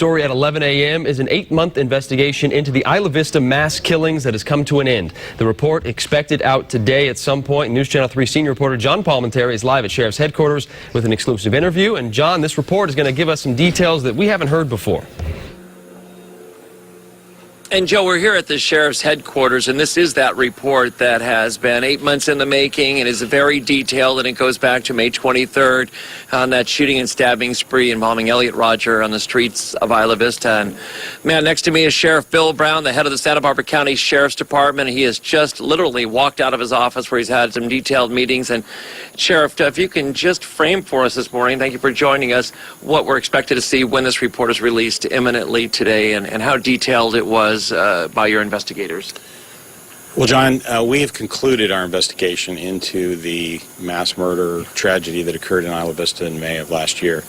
story at 11 a.m. is an 8-month investigation into the Isla Vista mass killings that has come to an end. The report expected out today at some point. News Channel 3 senior reporter John Palmentary is live at Sheriff's headquarters with an exclusive interview. And John, this report is going to give us some details that we haven't heard before. And Joe, we're here at the Sheriff's headquarters, and this is that report that has been 8 months in the making and is very detailed, and it goes back to May 23rd on that shooting and stabbing spree involving Elliot Roger on the streets of Isla Vista. And man, next to me is Sheriff Bill Brown, the head of the Santa Barbara County Sheriff's Department. He has just literally walked out of his office where he's had some detailed meetings. And Sheriff, if you can just frame for us this morning, thank you for joining us, what we're expected to see when this report is released imminently today, and how detailed it was by your investigators. Well, John, we have concluded our investigation into the mass murder tragedy that occurred in Isla Vista in May of last year.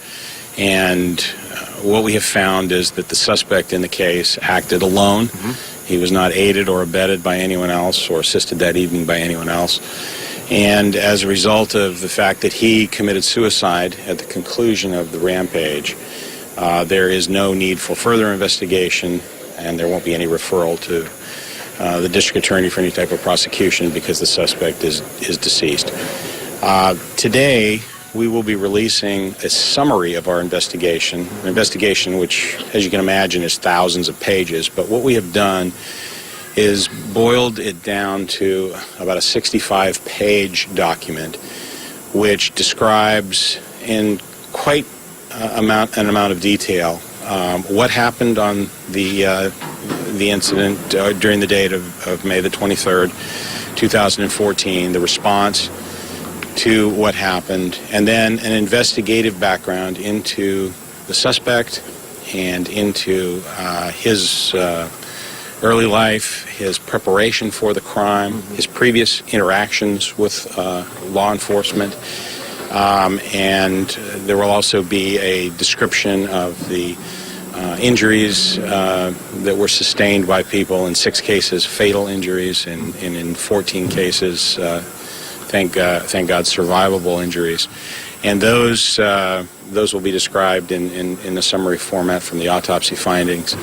And what we have found is that the suspect in the case acted alone. He was not aided or abetted by anyone else or assisted that evening by anyone else. And as a result of the fact that he committed suicide at the conclusion of the rampage, there is no need for further investigation, and there won't be any referral to the district attorney for any type of prosecution because the suspect is deceased. Today, we will be releasing a summary of our investigation, an investigation which, as you can imagine, is thousands of pages. But what we have done is boiled it down to about a 65-page document, which describes in quite an amount of detail what happened on the incident during the date of May the 23rd, 2014, the response to what happened, and then an investigative background into the suspect and into his early life, his preparation for the crime, his previous interactions with law enforcement, and there will also be a description of the injuries that were sustained by people, in 6 cases fatal injuries, and in 14 cases, thank God, survivable injuries. And those will be described in the summary format from the autopsy findings.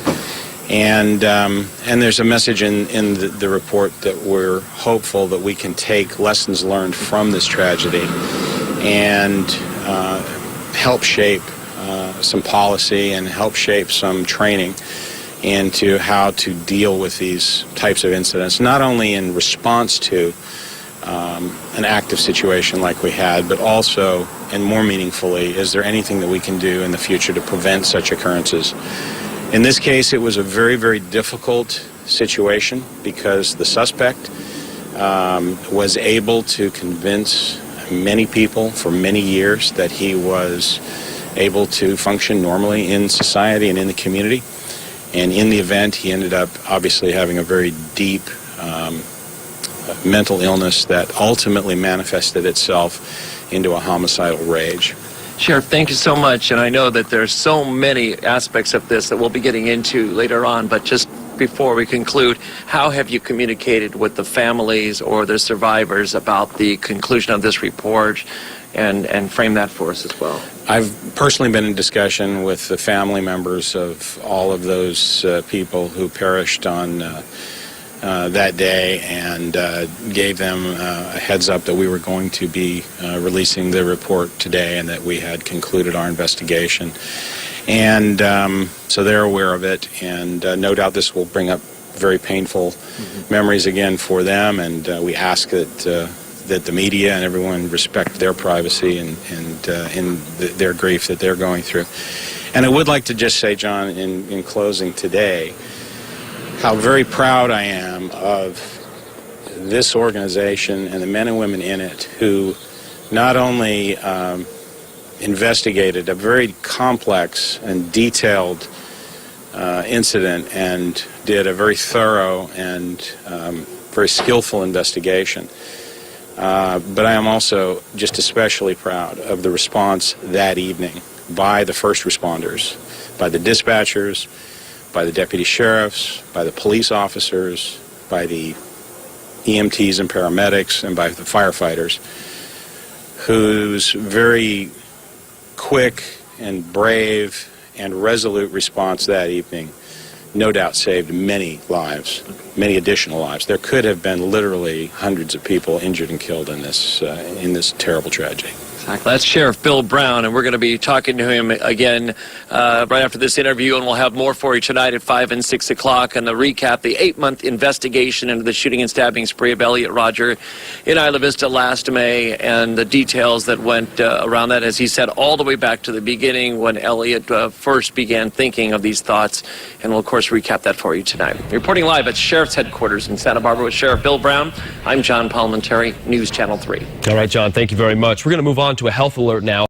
And there's a message in the report that we're hopeful that we can take lessons learned from this tragedy and help shape some policy and help shape some training into how to deal with these types of incidents, not only in response to an active situation like we had, but also, and more meaningfully, is there anything that we can do in the future to prevent such occurrences? In this case, it was a very, very difficult situation because the suspect was able to convince many people for many years that he was able to function normally in society and in the community. And in the event, he ended up obviously having a very deep mental illness that ultimately manifested itself into a homicidal rage. Sheriff, thank you so much. And I know that there's so many aspects of this that we'll be getting into later on, but just before we conclude, how have you communicated with the families or the survivors about the conclusion of this report, and frame that for us as well? I've personally been in discussion with the family members of all of those people who perished on that day, and gave them a heads up that we were going to be releasing the report today and that we had concluded our investigation. And so they're aware of it, and no doubt this will bring up very painful memories again for them, and we ask that the media and everyone respect their privacy and their grief that they're going through. And I would like to just say, John, in closing today, how very proud I am of this organization and the men and women in it who not only investigated a very complex and detailed incident and did a very thorough and very skillful investigation, but I am also just especially proud of the response that evening by the first responders, by the dispatchers, by the deputy sheriffs, by the police officers, by the EMTs and paramedics, and by the firefighters, whose very quick and brave and resolute response that evening no doubt saved many lives, many additional lives. There could have been literally hundreds of people injured and killed in this terrible tragedy. Exactly. That's Sheriff Bill Brown, and we're going to be talking to him again right after this interview, and we'll have more for you tonight at 5 and 6 o'clock on the recap, the 8-month investigation into the shooting and stabbing spree of Elliot Rodger in Isla Vista last May, and the details that went around that, as he said, all the way back to the beginning when Elliot first began thinking of these thoughts, and we'll, of course, recap that for you tonight. Reporting live at Sheriff's Headquarters in Santa Barbara with Sheriff Bill Brown, I'm John Palmentary, News Channel 3. All right, John, thank you very much. We're going to move on to a health alert now.